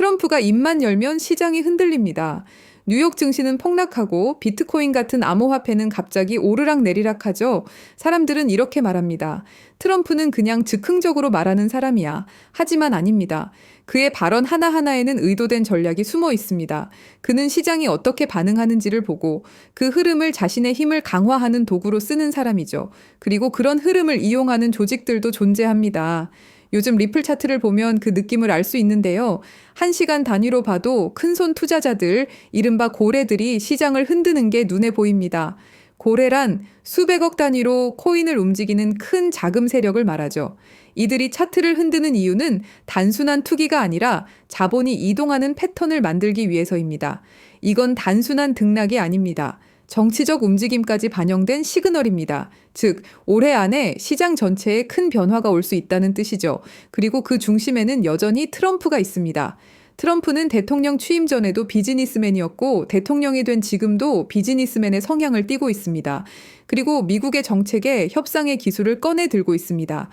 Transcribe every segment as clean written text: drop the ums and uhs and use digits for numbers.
트럼프가 입만 열면 시장이 흔들립니다. 뉴욕 증시는 폭락하고 비트코인 같은 암호화폐는 갑자기 오르락내리락 하죠. 사람들은 이렇게 말합니다. 트럼프는 그냥 즉흥적으로 말하는 사람이야. 하지만 아닙니다. 그의 발언 하나하나에는 의도된 전략이 숨어 있습니다. 그는 시장이 어떻게 반응하는지를 보고 그 흐름을 자신의 힘을 강화하는 도구로 쓰는 사람이죠. 그리고 그런 흐름을 이용하는 조직들도 존재합니다. 요즘 리플 차트를 보면 그 느낌을 알 수 있는데요. 1시간 단위로 봐도 큰손 투자자들, 이른바 고래들이 시장을 흔드는 게 눈에 보입니다. 고래란 수백억 단위로 코인을 움직이는 큰 자금 세력을 말하죠. 이들이 차트를 흔드는 이유는 단순한 투기가 아니라 자본이 이동하는 패턴을 만들기 위해서입니다. 이건 단순한 등락이 아닙니다. 정치적 움직임까지 반영된 시그널입니다. 즉, 올해 안에 시장 전체에 큰 변화가 올 수 있다는 뜻이죠. 그리고 그 중심에는 여전히 트럼프가 있습니다. 트럼프는 대통령 취임 전에도 비즈니스맨이었고 대통령이 된 지금도 비즈니스맨의 성향을 띠고 있습니다. 그리고 미국의 정책에 협상의 기술을 꺼내 들고 있습니다.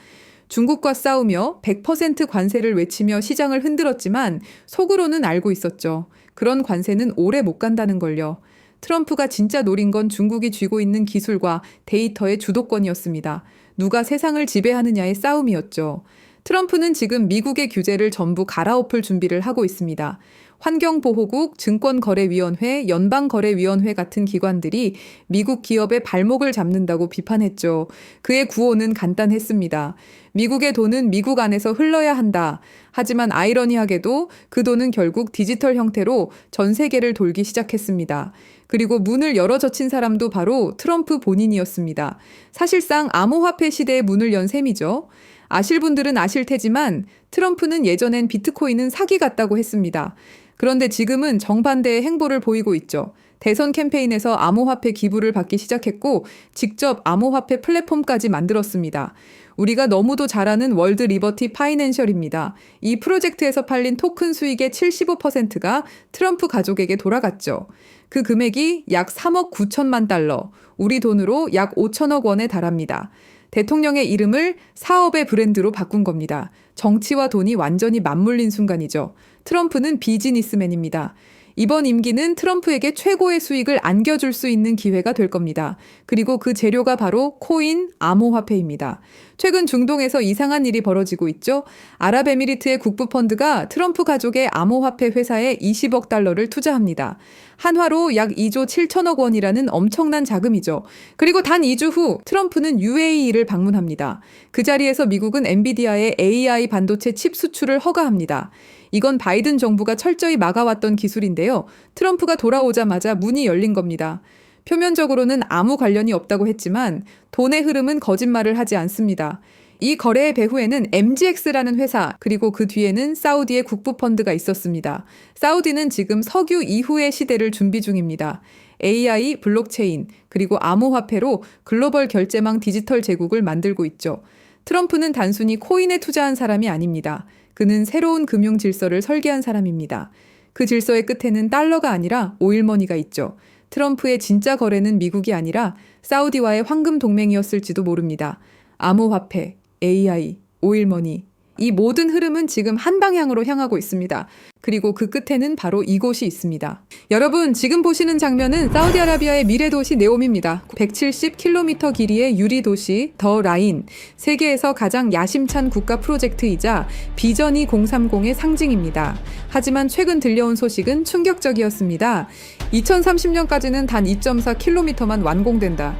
중국과 싸우며 100% 관세를 외치며 시장을 흔들었지만 속으로는 알고 있었죠. 그런 관세는 오래 못 간다는 걸요. 트럼프가 진짜 노린 건 중국이 쥐고 있는 기술과 데이터의 주도권이었습니다. 누가 세상을 지배하느냐의 싸움이었죠. 트럼프는 지금 미국의 규제를 전부 갈아엎을 준비를 하고 있습니다. 환경보호국, 증권거래위원회, 연방거래위원회 같은 기관들이 미국 기업의 발목을 잡는다고 비판했죠. 그의 구호는 간단했습니다. 미국의 돈은 미국 안에서 흘러야 한다. 하지만 아이러니하게도 그 돈은 결국 디지털 형태로 전 세계를 돌기 시작했습니다. 그리고 문을 열어 젖힌 사람도 바로 트럼프 본인이었습니다. 사실상 암호화폐 시대의 문을 연 셈이죠. 아실 분들은 아실 테지만 트럼프는 예전엔 비트코인은 사기 같다고 했습니다. 그런데 지금은 정반대의 행보를 보이고 있죠. 대선 캠페인에서 암호화폐 기부를 받기 시작했고 직접 암호화폐 플랫폼까지 만들었습니다. 우리가 너무도 잘 아는 월드 리버티 파이낸셜입니다. 이 프로젝트에서 팔린 토큰 수익의 75%가 트럼프 가족에게 돌아갔죠. 그 금액이 약 3억 9천만 달러, 우리 돈으로 약 5천억 원에 달합니다. 대통령의 이름을 사업의 브랜드로 바꾼 겁니다. 정치와 돈이 완전히 맞물린 순간이죠. 트럼프는 비즈니스맨입니다. 이번 임기는 트럼프에게 최고의 수익을 안겨줄 수 있는 기회가 될 겁니다. 그리고 그 재료가 바로 코인, 암호화폐입니다. 최근 중동에서 이상한 일이 벌어지고 있죠. 아랍에미리트의 국부펀드가 트럼프 가족의 암호화폐 회사에 20억 달러를 투자합니다. 한화로 약 2조 7천억 원이라는 엄청난 자금이죠. 그리고 단 2주 후 트럼프는 UAE를 방문합니다. 그 자리에서 미국은 엔비디아의 AI 반도체 칩 수출을 허가합니다. 이건 바이든 정부가 철저히 막아왔던 기술인데요. 트럼프가 돌아오자마자 문이 열린 겁니다. 표면적으로는 아무 관련이 없다고 했지만 돈의 흐름은 거짓말을 하지 않습니다. 이 거래의 배후에는 MGX라는 회사, 그리고 그 뒤에는 사우디의 국부펀드가 있었습니다. 사우디는 지금 석유 이후의 시대를 준비 중입니다. AI, 블록체인, 그리고 암호화폐로 글로벌 결제망 디지털 제국을 만들고 있죠. 트럼프는 단순히 코인에 투자한 사람이 아닙니다. 그는 새로운 금융 질서를 설계한 사람입니다. 그 질서의 끝에는 달러가 아니라 오일머니가 있죠. 트럼프의 진짜 거래는 미국이 아니라 사우디와의 황금 동맹이었을지도 모릅니다. 암호화폐, AI, 오일머니, 이 모든 흐름은 지금 한 방향으로 향하고 있습니다. 그리고 그 끝에는 바로 이곳이 있습니다. 여러분, 지금 보시는 장면은 사우디아라비아의 미래 도시 네옴입니다. 170km 길이의 유리 도시 더 라인, 세계에서 가장 야심찬 국가 프로젝트이자 비전 2030의 상징입니다. 하지만 최근 들려온 소식은 충격적이었습니다. 2030년까지는 단 2.4km만 완공된다.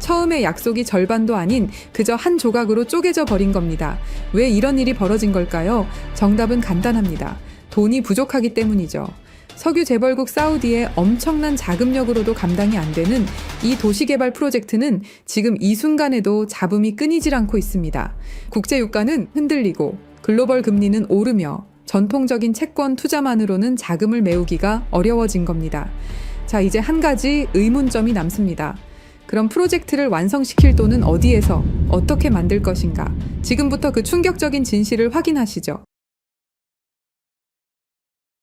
처음에 약속이 절반도 아닌 그저 한 조각으로 쪼개져 버린 겁니다. 왜 이런 일이 벌어진 걸까요? 정답은 간단합니다. 돈이 부족하기 때문이죠. 석유 재벌국 사우디의 엄청난 자금력으로도 감당이 안 되는 이 도시개발 프로젝트는 지금 이 순간에도 잡음이 끊이질 않고 있습니다. 국제유가는 흔들리고 글로벌 금리는 오르며 전통적인 채권 투자만으로는 자금을 메우기가 어려워진 겁니다. 자, 이제 한 가지 의문점이 남습니다. 그럼 프로젝트를 완성시킬 돈은 어디에서 어떻게 만들 것인가? 지금부터 그 충격적인 진실을 확인하시죠.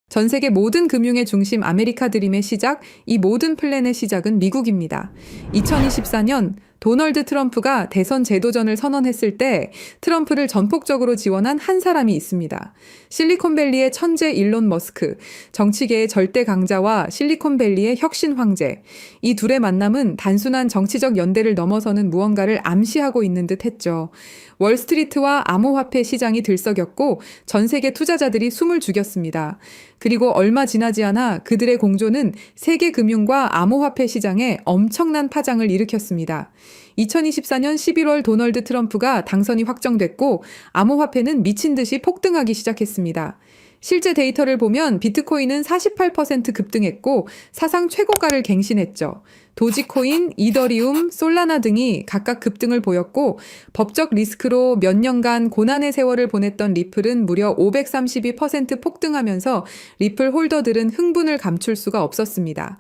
전 세계 모든 금융의 중심 아메리카 드림의 시작, 이 모든 플랜의 시작은 미국입니다. 2024년 도널드 트럼프가 대선 재도전을 선언했을 때 트럼프를 전폭적으로 지원한 한 사람이 있습니다. 실리콘밸리의 천재 일론 머스크, 정치계의 절대 강자와 실리콘밸리의 혁신 황제. 이 둘의 만남은 단순한 정치적 연대를 넘어서는 무언가를 암시하고 있는 듯 했죠. 월스트리트와 암호화폐 시장이 들썩였고 전 세계 투자자들이 숨을 죽였습니다. 그리고 얼마 지나지 않아 그들의 공조는 세계 금융과 암호화폐 시장에 엄청난 파장을 일으켰습니다. 2024년 11월 도널드 트럼프가 당선이 확정됐고 암호화폐는 미친 듯이 폭등하기 시작했습니다. 실제 데이터를 보면 비트코인은 48% 급등했고 사상 최고가를 갱신했죠. 도지코인, 이더리움, 솔라나 등이 각각 급등을 보였고 법적 리스크로 몇 년간 고난의 세월을 보냈던 리플은 무려 532% 폭등하면서 리플 홀더들은 흥분을 감출 수가 없었습니다.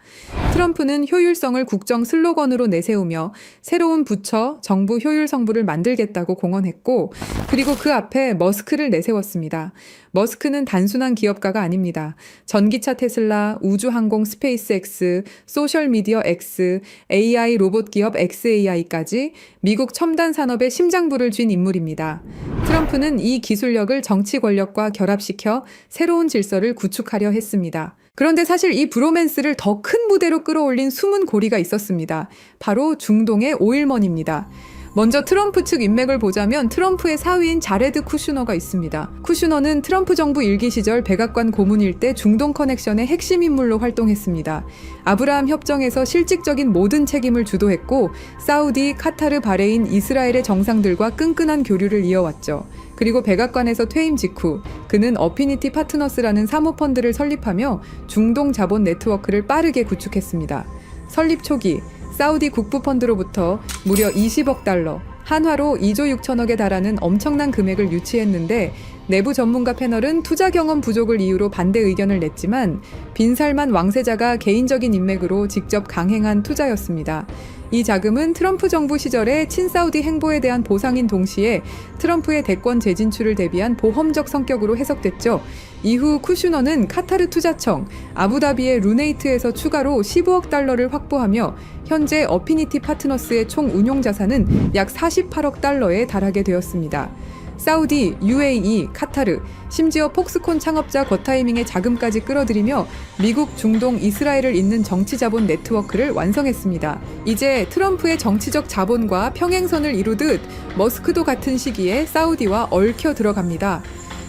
트럼프는 효율성을 국정 슬로건으로 내세우며 새로운 부처, 정부 효율 성부를 만들겠다고 공언했고 그리고 그 앞에 머스크를 내세웠습니다. 머스크는 단순한 기업가가 아닙니다. 전기차 테슬라, 우주항공 스페이스X, 소셜미디어 X, AI 로봇 기업 xAI까지 미국 첨단 산업의 심장부를 쥔 인물입니다. 트럼프는 이 기술력을 정치 권력과 결합시켜 새로운 질서를 구축하려 했습니다. 그런데 사실 이 브로맨스를 더 큰 무대로 끌어올린 숨은 고리가 있었습니다. 바로 중동의 오일먼입니다. 먼저 트럼프 측 인맥을 보자면 트럼프의 사위인 자레드 쿠슈너가 있습니다. 쿠슈너는 트럼프 정부 일기 시절 백악관 고문일 때 중동 커넥션의 핵심 인물로 활동했습니다. 아브라함 협정에서 실질적인 모든 책임을 주도했고 사우디, 카타르, 바레인, 이스라엘의 정상들과 끈끈한 교류를 이어왔죠. 그리고 백악관에서 퇴임 직후 그는 어피니티 파트너스라는 사모펀드를 설립하며 중동 자본 네트워크를 빠르게 구축했습니다. 설립 초기 사우디 국부펀드로부터 무려 20억 달러, 한화로 2조 6천억에 달하는 엄청난 금액을 유치했는데 내부 전문가 패널은 투자 경험 부족을 이유로 반대 의견을 냈지만 빈살만 왕세자가 개인적인 인맥으로 직접 강행한 투자였습니다. 이 자금은 트럼프 정부 시절의 친사우디 행보에 대한 보상인 동시에 트럼프의 대권 재진출을 대비한 보험적 성격으로 해석됐죠. 이후 쿠슈너는 카타르 투자청, 아부다비의 루네이트에서 추가로 15억 달러를 확보하며 현재 어피니티 파트너스의 총 운용 자산은 약 48억 달러에 달하게 되었습니다. 사우디, UAE, 카타르, 심지어 폭스콘 창업자 거타이밍의 자금까지 끌어들이며 미국, 중동, 이스라엘을 잇는 정치자본 네트워크를 완성했습니다. 이제 트럼프의 정치적 자본과 평행선을 이루듯 머스크도 같은 시기에 사우디와 얽혀 들어갑니다.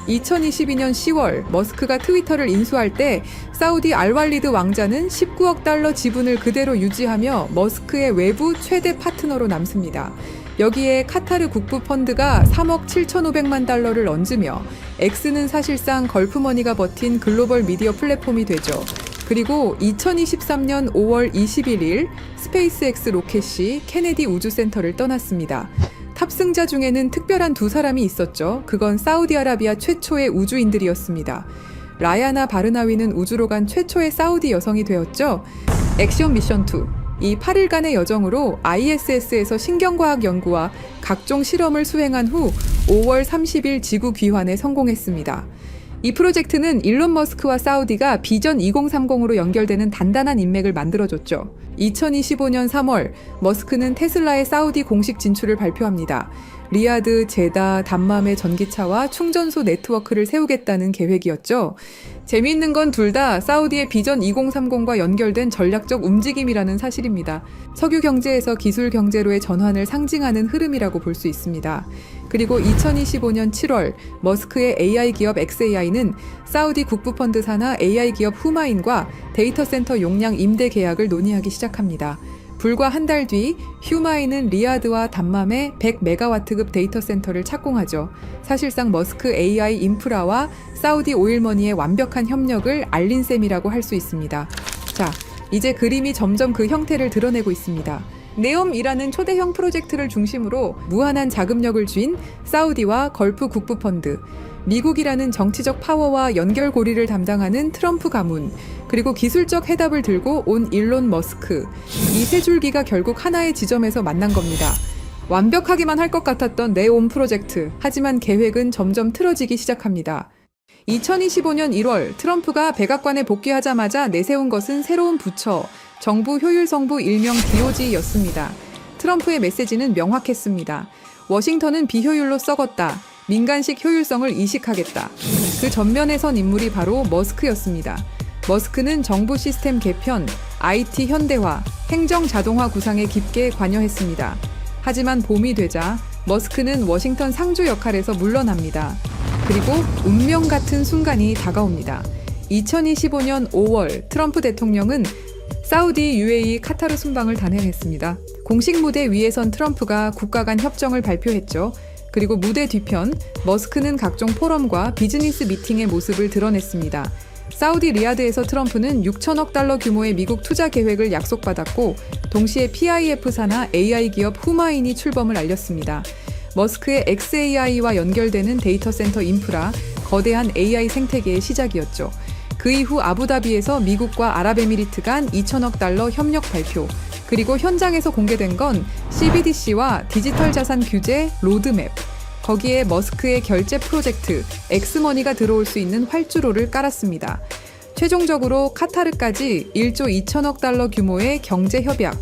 2022년 10월 머스크가 트위터를 인수할 때 사우디 알왈리드 왕자는 19억 달러 지분을 그대로 유지하며 머스크의 외부 최대 파트너로 남습니다. 여기에 카타르 국부펀드가 3억 7,500만 달러를 얹으며 X는 사실상 걸프머니가 버틴 글로벌 미디어 플랫폼이 되죠. 그리고 2023년 5월 21일 스페이스X 로켓이 케네디 우주센터를 떠났습니다. 탑승자 중에는 특별한 두 사람이 있었죠. 그건 사우디아라비아 최초의 우주인들이었습니다. 라야나 바르나위는 우주로 간 최초의 사우디 여성이 되었죠. 액션 미션 2. 이 8일간의 여정으로 ISS에서 신경과학 연구와 각종 실험을 수행한 후 5월 30일 지구 귀환에 성공했습니다. 이 프로젝트는 일론 머스크와 사우디가 비전 2030으로 연결되는 단단한 인맥을 만들어줬죠. 2025년 3월 머스크는 테슬라의 사우디 공식 진출을 발표합니다. 리야드, 제다, 담맘의 전기차와 충전소 네트워크를 세우겠다는 계획이었죠. 재미있는 건 둘 다 사우디의 비전 2030과 연결된 전략적 움직임이라는 사실입니다. 석유 경제에서 기술 경제로의 전환을 상징하는 흐름이라고 볼 수 있습니다. 그리고 2025년 7월 머스크의 AI 기업 xAI는 사우디 국부펀드 산하 AI 기업 후마인과 데이터 센터 용량 임대 계약을 논의하기 시작합니다. 불과 한 달 뒤 휴마인은 리야드와 담맘에 100메가와트급 데이터 센터를 착공하죠. 사실상 머스크 AI 인프라와 사우디 오일머니의 완벽한 협력을 알린 셈이라고 할 수 있습니다. 자, 이제 그림이 점점 그 형태를 드러내고 있습니다. 네옴이라는 초대형 프로젝트를 중심으로 무한한 자금력을 쥔 사우디와 걸프 국부펀드, 미국이라는 정치적 파워와 연결고리를 담당하는 트럼프 가문, 그리고 기술적 해답을 들고 온 일론 머스크, 이 세 줄기가 결국 하나의 지점에서 만난 겁니다. 완벽하기만 할 것 같았던 네옴 프로젝트, 하지만 계획은 점점 틀어지기 시작합니다. 2025년 1월 트럼프가 백악관에 복귀하자마자 내세운 것은 새로운 부처, 정부 효율성부 일명 DOG였습니다. 트럼프의 메시지는 명확했습니다. 워싱턴은 비효율로 썩었다. 민간식 효율성을 이식하겠다. 그 전면에 선 인물이 바로 머스크였습니다. 머스크는 정부 시스템 개편, IT 현대화, 행정 자동화 구상에 깊게 관여했습니다. 하지만 봄이 되자 머스크는 워싱턴 상주 역할에서 물러납니다. 그리고 운명 같은 순간이 다가옵니다. 2025년 5월 트럼프 대통령은 사우디, UAE, 카타르 순방을 단행했습니다. 공식 무대 위에 선 트럼프가 국가 간 협정을 발표했죠. 그리고 무대 뒤편, 머스크는 각종 포럼과 비즈니스 미팅의 모습을 드러냈습니다. 사우디 리야드에서 트럼프는 6천억 달러 규모의 미국 투자 계획을 약속받았고 동시에 PIF 산하 AI 기업 후마인이 출범을 알렸습니다. 머스크의 XAI와 연결되는 데이터 센터 인프라, 거대한 AI 생태계의 시작이었죠. 그 이후 아부다비에서 미국과 아랍에미리트 간 2천억 달러 협력 발표, 그리고 현장에서 공개된 건 CBDC와 디지털 자산 규제 로드맵, 거기에 머스크의 결제 프로젝트 엑스머니가 들어올 수 있는 활주로를 깔았습니다. 최종적으로 카타르까지 1조 2천억 달러 규모의 경제 협약,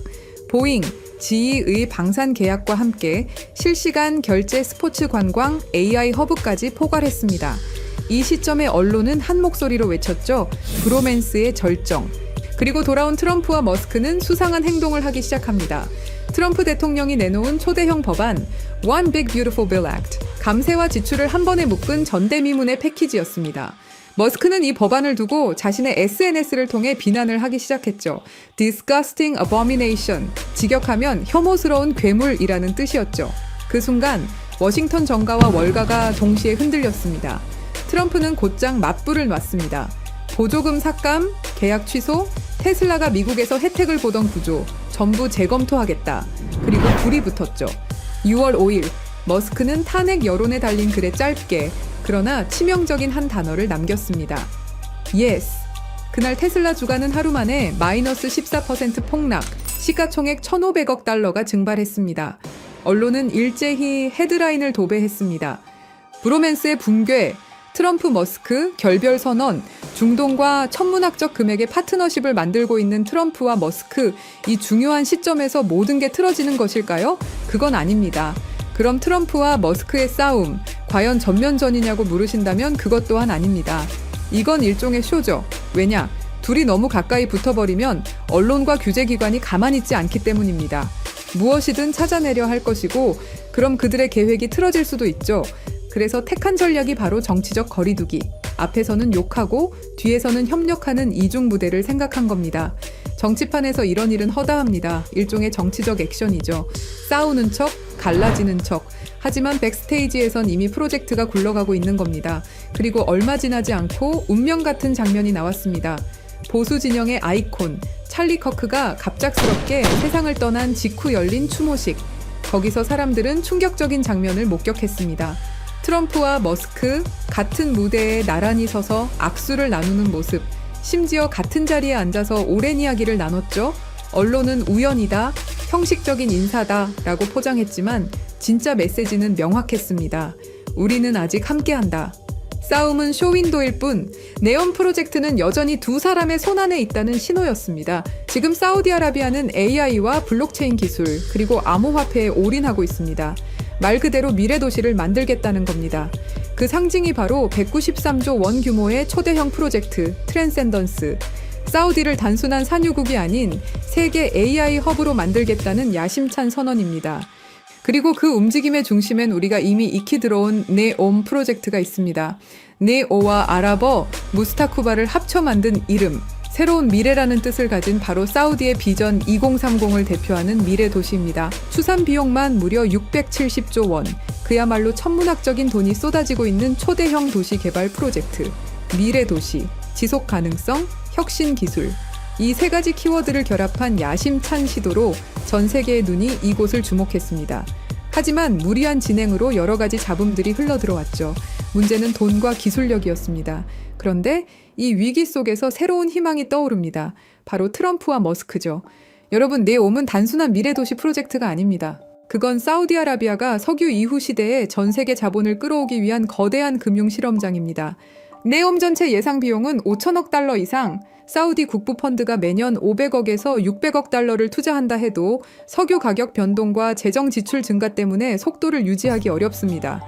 보잉, GE의 방산 계약과 함께 실시간 결제 스포츠 관광 AI 허브까지 포괄했습니다. 이 시점에 언론은 한 목소리로 외쳤죠. 브로맨스의 절정. 그리고 돌아온 트럼프와 머스크는 수상한 행동을 하기 시작합니다. 트럼프 대통령이 내놓은 초대형 법안 One Big Beautiful Bill Act, 감세와 지출을 한 번에 묶은 전대미문의 패키지였습니다. 머스크는 이 법안을 두고 자신의 SNS를 통해 비난을 하기 시작했죠. Disgusting abomination, 직역하면 혐오스러운 괴물이라는 뜻이었죠. 그 순간 워싱턴 정가와 월가가 동시에 흔들렸습니다. 트럼프는 곧장 맞불을 놨습니다. 보조금 삭감, 계약 취소, 테슬라가 미국에서 혜택을 보던 구조 전부 재검토하겠다. 그리고 불이 붙었죠. 6월 5일 머스크는 탄핵 여론에 달린 글에 짧게 그러나 치명적인 한 단어를 남겼습니다. Yes. 그날 테슬라 주가는 하루 만에 마이너스 14% 폭락, 시가총액 1,500억 달러가 증발했습니다. 언론은 일제히 헤드라인을 도배했습니다. 브로맨스의 붕괴, 트럼프 머스크 결별 선언, 중동과 천문학적 금액의 파트너십을 만들고 있는 트럼프와 머스크, 이 중요한 시점에서 모든 게 틀어지는 것일까요? 그건 아닙니다. 그럼 트럼프와 머스크의 싸움, 과연 전면전이냐고 물으신다면 그것 또한 아닙니다. 이건 일종의 쇼죠. 왜냐? 둘이 너무 가까이 붙어버리면 언론과 규제기관이 가만히 있지 않기 때문입니다. 무엇이든 찾아내려 할 것이고, 그럼 그들의 계획이 틀어질 수도 있죠. 그래서 택한 전략이 바로 정치적 거리두기. 앞에서는 욕하고 뒤에서는 협력하는 이중부대를 생각한 겁니다. 정치판에서 이런 일은 허다합니다. 일종의 정치적 액션이죠. 싸우는 척, 갈라지는 척. 하지만 백스테이지에선 이미 프로젝트가 굴러가고 있는 겁니다. 그리고 얼마 지나지 않고 운명 같은 장면이 나왔습니다. 보수 진영의 아이콘, 찰리 커크가 갑작스럽게 세상을 떠난 직후 열린 추모식. 거기서 사람들은 충격적인 장면을 목격했습니다. 트럼프와 머스크 같은 무대에 나란히 서서 악수를 나누는 모습, 심지어 같은 자리에 앉아서 오랜 이야기를 나눴죠. 언론은 우연이다, 형식적인 인사다 라고 포장했지만 진짜 메시지는 명확했습니다. 우리는 아직 함께한다. 싸움은 쇼윈도일 뿐 네온 프로젝트는 여전히 두 사람의 손안에 있다는 신호였습니다. 지금 사우디아라비아는 AI와 블록체인 기술 그리고 암호화폐에 올인하고 있습니다. 말 그대로 미래 도시를 만들겠다는 겁니다. 그 상징이 바로 193조 원 규모의 초대형 프로젝트 트랜센던스. 사우디를 단순한 산유국이 아닌 세계 AI 허브로 만들겠다는 야심찬 선언입니다. 그리고 그 움직임의 중심엔 우리가 이미 익히 들어온 네옴 프로젝트가 있습니다. 네오와 아랍어 무스타쿠바를 합쳐 만든 이름, 새로운 미래라는 뜻을 가진 바로 사우디의 비전 2030을 대표하는 미래 도시입니다. 추산 비용만 무려 670조 원, 그야말로 천문학적인 돈이 쏟아지고 있는 초대형 도시 개발 프로젝트. 미래 도시, 지속 가능성, 혁신 기술. 이 세 가지 키워드를 결합한 야심찬 시도로 전 세계의 눈이 이곳을 주목했습니다. 하지만 무리한 진행으로 여러 가지 잡음들이 흘러들어왔죠. 문제는 돈과 기술력이었습니다. 그런데 이 위기 속에서 새로운 희망이 떠오릅니다. 바로 트럼프와 머스크죠. 여러분, 네옴은 단순한 미래도시 프로젝트가 아닙니다. 그건 사우디아라비아가 석유 이후 시대에 전 세계 자본을 끌어오기 위한 거대한 금융 실험장입니다. 네옴 전체 예상 비용은 5천억 달러 이상, 사우디 국부 펀드가 매년 500억에서 600억 달러를 투자한다 해도 석유 가격 변동과 재정 지출 증가 때문에 속도를 유지하기 어렵습니다.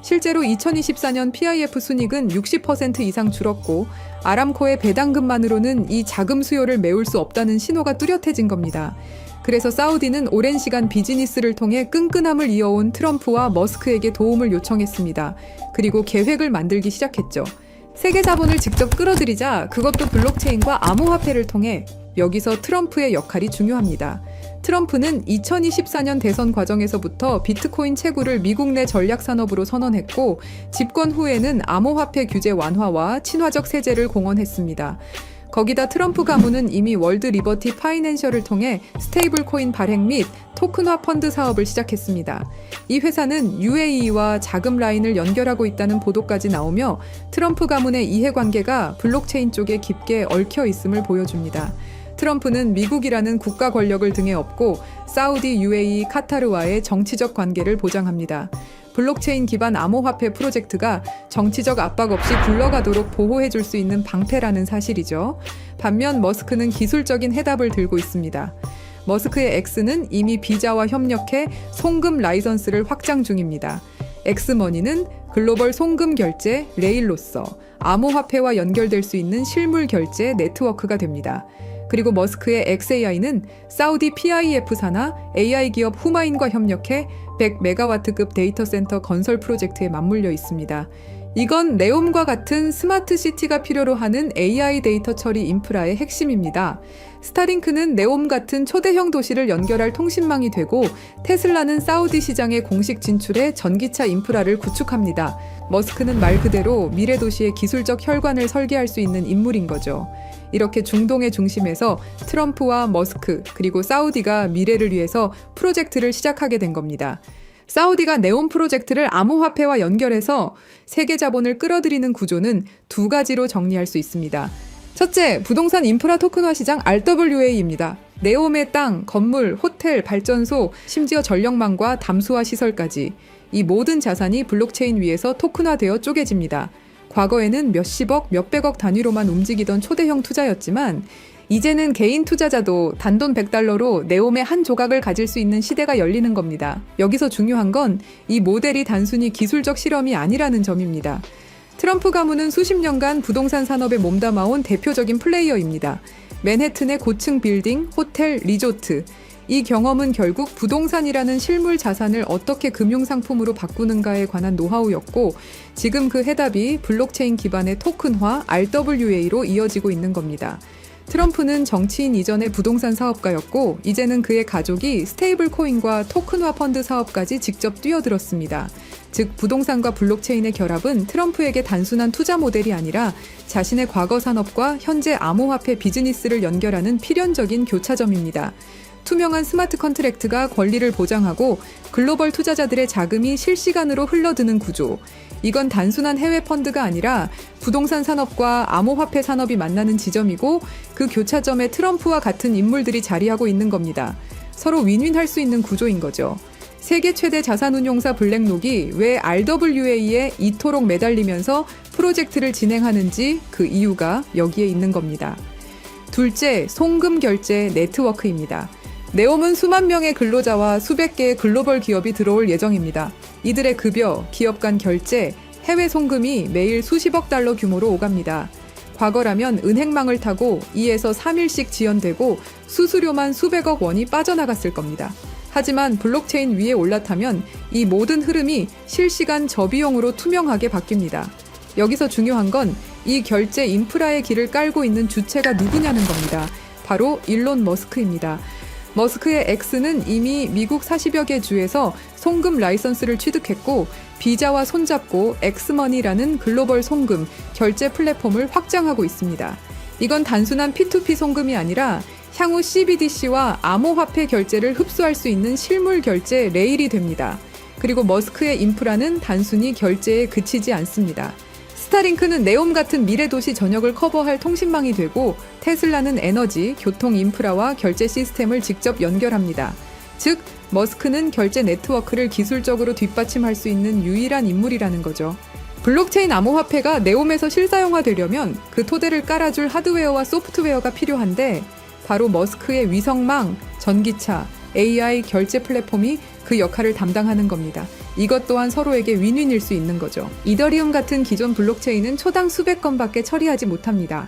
실제로 2024년 PIF 순이익은 60% 이상 줄었고 아람코의 배당금만으로는 이 자금 수요를 메울 수 없다는 신호가 뚜렷해진 겁니다. 그래서 사우디는 오랜 시간 비즈니스를 통해 끈끈함을 이어온 트럼프와 머스크에게 도움을 요청했습니다. 그리고 계획을 만들기 시작했죠. 세계 자본을 직접 끌어들이자 그것도 블록체인과 암호화폐를 통해 여기서 트럼프의 역할이 중요합니다. 트럼프는 2024년 대선 과정에서부터 비트코인 채굴을 미국 내 전략 산업으로 선언했고 집권 후에는 암호화폐 규제 완화와 친화적 세제를 공언했습니다. 거기다 트럼프 가문은 이미 월드 리버티 파이낸셜을 통해 스테이블 코인 발행 및 토큰화 펀드 사업을 시작했습니다. 이 회사는 UAE와 자금 라인을 연결하고 있다는 보도까지 나오며 트럼프 가문의 이해관계가 블록체인 쪽에 깊게 얽혀 있음을 보여줍니다. 트럼프는 미국이라는 국가 권력을 등에 업고 사우디, UAE, 카타르와의 정치적 관계를 보장합니다. 블록체인 기반 암호화폐 프로젝트가 정치적 압박 없이 굴러가도록 보호해줄 수 있는 방패라는 사실이죠. 반면 머스크는 기술적인 해답을 들고 있습니다. 머스크의 X는 이미 비자와 협력해 송금 라이선스를 확장 중입니다. 엑스머니는 글로벌 송금 결제 레일로서 암호화폐와 연결될 수 있는 실물 결제 네트워크가 됩니다. 그리고 머스크의 XAI는 사우디 PIF사나 AI 기업 후마인과 협력해 100메가와트급 데이터 센터 건설 프로젝트에 맞물려 있습니다. 이건 네옴과 같은 스마트 시티가 필요로 하는 AI 데이터 처리 인프라의 핵심입니다. 스타링크는 네옴 같은 초대형 도시를 연결할 통신망이 되고 테슬라는 사우디 시장의 공식 진출에 전기차 인프라를 구축합니다. 머스크는 말 그대로 미래 도시의 기술적 혈관을 설계할 수 있는 인물인 거죠. 이렇게 중동의 중심에서 트럼프와 머스크 그리고 사우디가 미래를 위해서 프로젝트를 시작하게 된 겁니다. 사우디가 네옴 프로젝트를 암호화폐와 연결해서 세계 자본을 끌어들이는 구조는 두 가지로 정리할 수 있습니다. 첫째, 부동산 인프라 토큰화 시장 RWA입니다. 네옴의 땅, 건물, 호텔, 발전소, 심지어 전력망과 담수화 시설까지 이 모든 자산이 블록체인 위에서 토큰화되어 쪼개집니다. 과거에는 몇십억, 몇백억 단위로만 움직이던 초대형 투자였지만 이제는 개인 투자자도 단돈 100달러로 네옴의 한 조각을 가질 수 있는 시대가 열리는 겁니다. 여기서 중요한 건 이 모델이 단순히 기술적 실험이 아니라는 점입니다. 트럼프 가문은 수십 년간 부동산 산업에 몸담아온 대표적인 플레이어입니다. 맨해튼의 고층 빌딩, 호텔, 리조트. 이 경험은 결국 부동산이라는 실물 자산을 어떻게 금융상품으로 바꾸는가에 관한 노하우였고 지금 그 해답이 블록체인 기반의 토큰화 RWA로 이어지고 있는 겁니다. 트럼프는 정치인 이전의 부동산 사업가였고 이제는 그의 가족이 스테이블 코인과 토큰화 펀드 사업까지 직접 뛰어들었습니다. 즉 부동산과 블록체인의 결합은 트럼프에게 단순한 투자 모델이 아니라 자신의 과거 산업과 현재 암호화폐 비즈니스를 연결하는 필연적인 교차점입니다. 투명한 스마트 컨트랙트가 권리를 보장하고 글로벌 투자자들의 자금이 실시간으로 흘러드는 구조. 이건 단순한 해외 펀드가 아니라 부동산 산업과 암호화폐 산업이 만나는 지점이고 그 교차점에 트럼프와 같은 인물들이 자리하고 있는 겁니다. 서로 윈윈할 수 있는 구조인 거죠. 세계 최대 자산운용사 블랙록이 왜 RWA에 이토록 매달리면서 프로젝트를 진행하는지 그 이유가 여기에 있는 겁니다. 둘째, 송금 결제 네트워크입니다. 네옴은 수만 명의 근로자와 수백 개의 글로벌 기업이 들어올 예정입니다. 이들의 급여, 기업 간 결제, 해외 송금이 매일 수십억 달러 규모로 오갑니다. 과거라면 은행망을 타고 2에서 3일씩 지연되고 수수료만 수백억 원이 빠져나갔을 겁니다. 하지만 블록체인 위에 올라타면 이 모든 흐름이 실시간 저비용으로 투명하게 바뀝니다. 여기서 중요한 건 이 결제 인프라의 길을 깔고 있는 주체가 누구냐는 겁니다. 바로 일론 머스크입니다. 머스크의 X는 이미 미국 40여 개 주에서 송금 라이선스를 취득했고 비자와 손잡고 엑스머니라는 글로벌 송금, 결제 플랫폼을 확장하고 있습니다. 이건 단순한 P2P 송금이 아니라 향후 CBDC와 암호화폐 결제를 흡수할 수 있는 실물 결제 레일이 됩니다. 그리고 머스크의 인프라는 단순히 결제에 그치지 않습니다. 스타링크는 네옴 같은 미래 도시 전역을 커버할 통신망이 되고 테슬라는 에너지, 교통 인프라와 결제 시스템을 직접 연결합니다. 즉, 머스크는 결제 네트워크를 기술적으로 뒷받침할 수 있는 유일한 인물이라는 거죠. 블록체인 암호화폐가 네옴에서 실사용화되려면 그 토대를 깔아줄 하드웨어와 소프트웨어가 필요한데 바로 머스크의 위성망, 전기차, AI 결제 플랫폼이 그 역할을 담당하는 겁니다. 이것 또한 서로에게 윈윈일 수 있는 거죠. 이더리움 같은 기존 블록체인은 초당 수백 건밖에 처리하지 못합니다.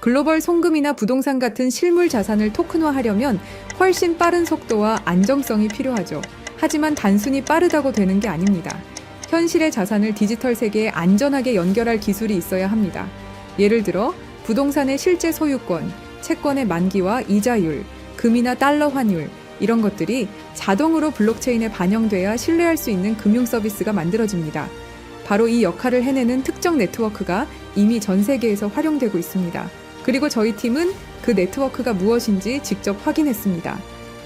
글로벌 송금이나 부동산 같은 실물 자산을 토큰화하려면 훨씬 빠른 속도와 안정성이 필요하죠. 하지만 단순히 빠르다고 되는 게 아닙니다. 현실의 자산을 디지털 세계에 안전하게 연결할 기술이 있어야 합니다. 예를 들어 부동산의 실제 소유권, 채권의 만기와 이자율, 금이나 달러 환율 이런 것들이 자동으로 블록체인에 반영돼야 신뢰할 수 있는 금융 서비스가 만들어집니다. 바로 이 역할을 해내는 특정 네트워크가 이미 전 세계에서 활용되고 있습니다. 그리고 저희 팀은 그 네트워크가 무엇인지 직접 확인했습니다.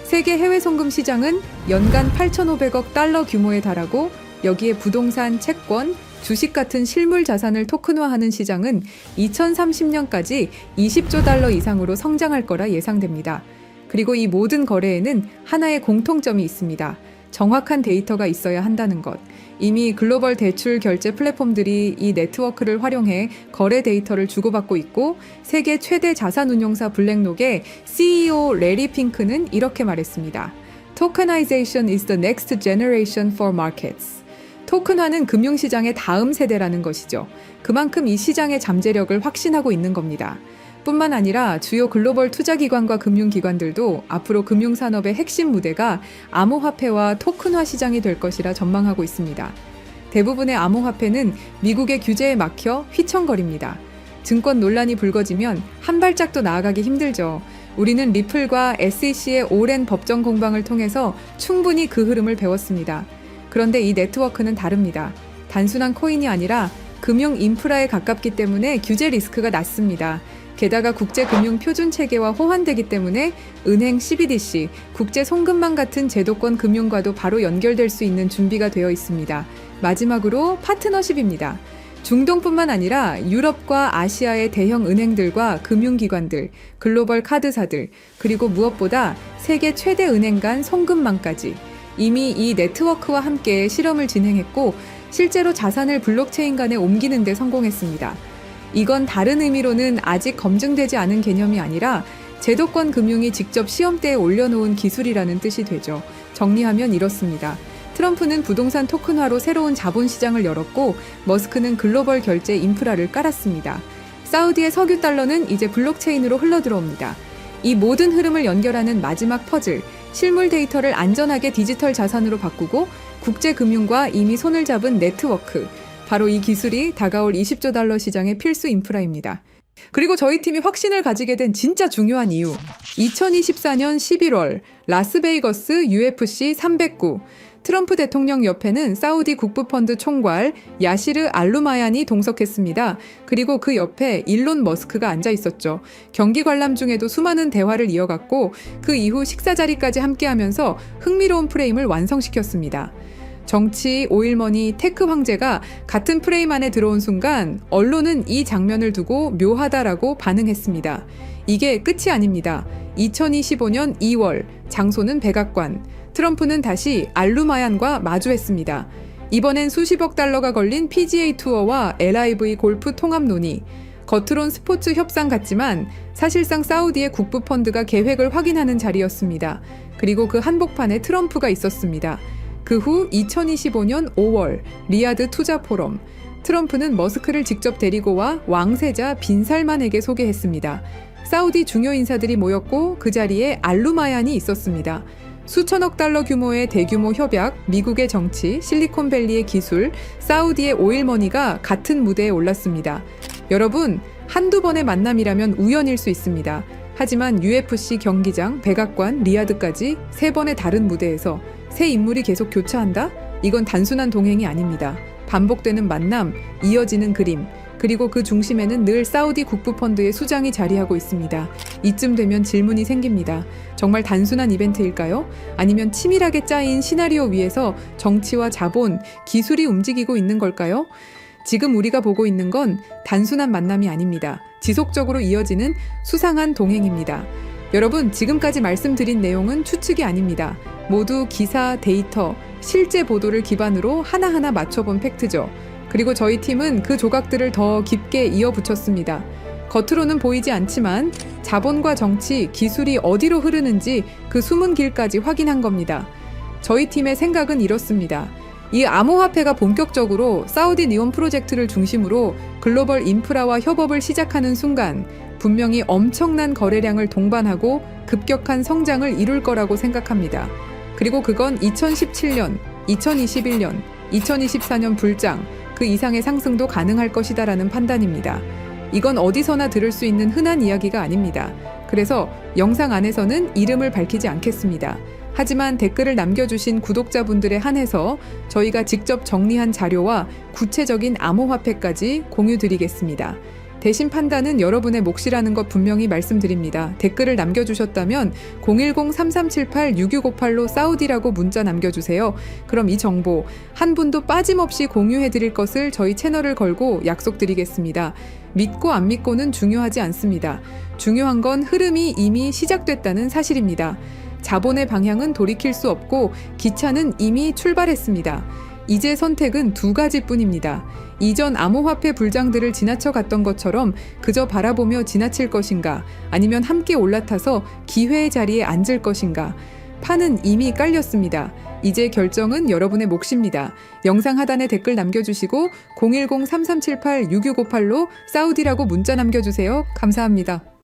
세계 해외 송금 시장은 연간 8,500억 달러 규모에 달하고 여기에 부동산, 채권, 주식 같은 실물 자산을 토큰화하는 시장은 2030년까지 20조 달러 이상으로 성장할 거라 예상됩니다. 그리고 이 모든 거래에는 하나의 공통점이 있습니다. 정확한 데이터가 있어야 한다는 것. 이미 글로벌 대출 결제 플랫폼들이 이 네트워크를 활용해 거래 데이터를 주고받고 있고 세계 최대 자산운용사 블랙록의 CEO 레리 핑크는 이렇게 말했습니다. Tokenization is the next generation for markets. 토큰화는 금융시장의 다음 세대라는 것이죠. 그만큼 이 시장의 잠재력을 확신하고 있는 겁니다. 뿐만 아니라 주요 글로벌 투자기관과 금융기관들도 앞으로 금융산업의 핵심 무대가 암호화폐와 토큰화 시장이 될 것이라 전망하고 있습니다. 대부분의 암호화폐는 미국의 규제에 막혀 휘청거립니다. 증권 논란이 불거지면 한 발짝도 나아가기 힘들죠. 우리는 리플과 SEC의 오랜 법정 공방을 통해서 충분히 그 흐름을 배웠습니다. 그런데 이 네트워크는 다릅니다. 단순한 코인이 아니라 금융 인프라에 가깝기 때문에 규제 리스크가 낮습니다. 게다가 국제금융표준체계와 호환되기 때문에 은행 CBDC, 국제송금망 같은 제도권 금융과도 바로 연결될 수 있는 준비가 되어 있습니다. 마지막으로 파트너십입니다. 중동뿐만 아니라 유럽과 아시아의 대형 은행들과 금융기관들, 글로벌 카드사들, 그리고 무엇보다 세계 최대 은행 간 송금망까지 이미 이 네트워크와 함께 실험을 진행했고 실제로 자산을 블록체인 간에 옮기는 데 성공했습니다. 이건 다른 의미로는 아직 검증되지 않은 개념이 아니라 제도권 금융이 직접 시험대에 올려놓은 기술이라는 뜻이 되죠. 정리하면 이렇습니다. 트럼프는 부동산 토큰화로 새로운 자본시장을 열었고 머스크는 글로벌 결제 인프라를 깔았습니다. 사우디의 석유 달러는 이제 블록체인으로 흘러들어옵니다. 이 모든 흐름을 연결하는 마지막 퍼즐, 실물 데이터를 안전하게 디지털 자산으로 바꾸고 국제금융과 이미 손을 잡은 네트워크, 바로 이 기술이 다가올 20조 달러 시장의 필수 인프라입니다. 그리고 저희 팀이 확신을 가지게 된 진짜 중요한 이유. 2024년 11월 라스베이거스 UFC 309 트럼프 대통령 옆에는 사우디 국부펀드 총괄 야시르 알루마얀이 동석했습니다. 그리고 그 옆에 일론 머스크가 앉아 있었죠. 경기 관람 중에도 수많은 대화를 이어갔고 그 이후 식사 자리까지 함께하면서 흥미로운 프레임을 완성시켰습니다. 정치, 오일머니, 테크 황제가 같은 프레임 안에 들어온 순간 언론은 이 장면을 두고 묘하다라고 반응했습니다. 이게 끝이 아닙니다. 2025년 2월, 장소는 백악관. 트럼프는 다시 알루마얀과 마주했습니다. 이번엔 수십억 달러가 걸린 PGA 투어와 LIV 골프 통합 논의. 겉으론 스포츠 협상 같지만 사실상 사우디의 국부펀드가 계획을 확인하는 자리였습니다. 그리고 그 한복판에 트럼프가 있었습니다. 그 후 2025년 5월 리야드 투자 포럼. 트럼프는 머스크를 직접 데리고 와 왕세자 빈 살만에게 소개했습니다. 사우디 중요 인사들이 모였고 그 자리에 알루마얀이 있었습니다. 수천억 달러 규모의 대규모 협약, 미국의 정치, 실리콘밸리의 기술, 사우디의 오일머니가 같은 무대에 올랐습니다. 여러분, 한두 번의 만남이라면 우연일 수 있습니다. 하지만 UFC 경기장, 백악관, 리야드까지 3번의 다른 무대에서 새 인물이 계속 교차한다? 이건 단순한 동행이 아닙니다. 반복되는 만남, 이어지는 그림, 그리고 그 중심에는 늘 사우디 국부펀드의 수장이 자리하고 있습니다. 이쯤 되면 질문이 생깁니다. 정말 단순한 이벤트일까요? 아니면 치밀하게 짜인 시나리오 위에서 정치와 자본, 기술이 움직이고 있는 걸까요? 지금 우리가 보고 있는 건 단순한 만남이 아닙니다. 지속적으로 이어지는 수상한 동행입니다. 여러분, 지금까지 말씀드린 내용은 추측이 아닙니다. 모두 기사, 데이터, 실제 보도를 기반으로 하나하나 맞춰본 팩트죠. 그리고 저희 팀은 그 조각들을 더 깊게 이어붙였습니다. 겉으로는 보이지 않지만 자본과 정치, 기술이 어디로 흐르는지 그 숨은 길까지 확인한 겁니다. 저희 팀의 생각은 이렇습니다. 이 암호화폐가 본격적으로 사우디 니온 프로젝트를 중심으로 글로벌 인프라와 협업을 시작하는 순간 분명히 엄청난 거래량을 동반하고 급격한 성장을 이룰 거라고 생각합니다. 그리고 그건 2017년, 2021년, 2024년 불장, 그 이상의 상승도 가능할 것이다라는 판단입니다. 이건 어디서나 들을 수 있는 흔한 이야기가 아닙니다. 그래서 영상 안에서는 이름을 밝히지 않겠습니다. 하지만 댓글을 남겨주신 구독자분들에 한해서 저희가 직접 정리한 자료와 구체적인 암호화폐까지 공유드리겠습니다. 대신 판단은 여러분의 몫이라는 것 분명히 말씀드립니다. 댓글을 남겨주셨다면 010-3378-6658로 사우디라고 문자 남겨주세요. 그럼 이 정보 한 분도 빠짐없이 공유해드릴 것을 저희 채널을 걸고 약속드리겠습니다. 믿고 안 믿고는 중요하지 않습니다. 중요한 건 흐름이 이미 시작됐다는 사실입니다. 자본의 방향은 돌이킬 수 없고 기차는 이미 출발했습니다. 이제 선택은 두 가지뿐입니다. 이전 암호화폐 불장들을 지나쳐 갔던 것처럼 그저 바라보며 지나칠 것인가, 아니면 함께 올라타서 기회의 자리에 앉을 것인가. 판은 이미 깔렸습니다. 이제 결정은 여러분의 몫입니다. 영상 하단에 댓글 남겨주시고 010-3378-6658로 사우디라고 문자 남겨주세요. 감사합니다.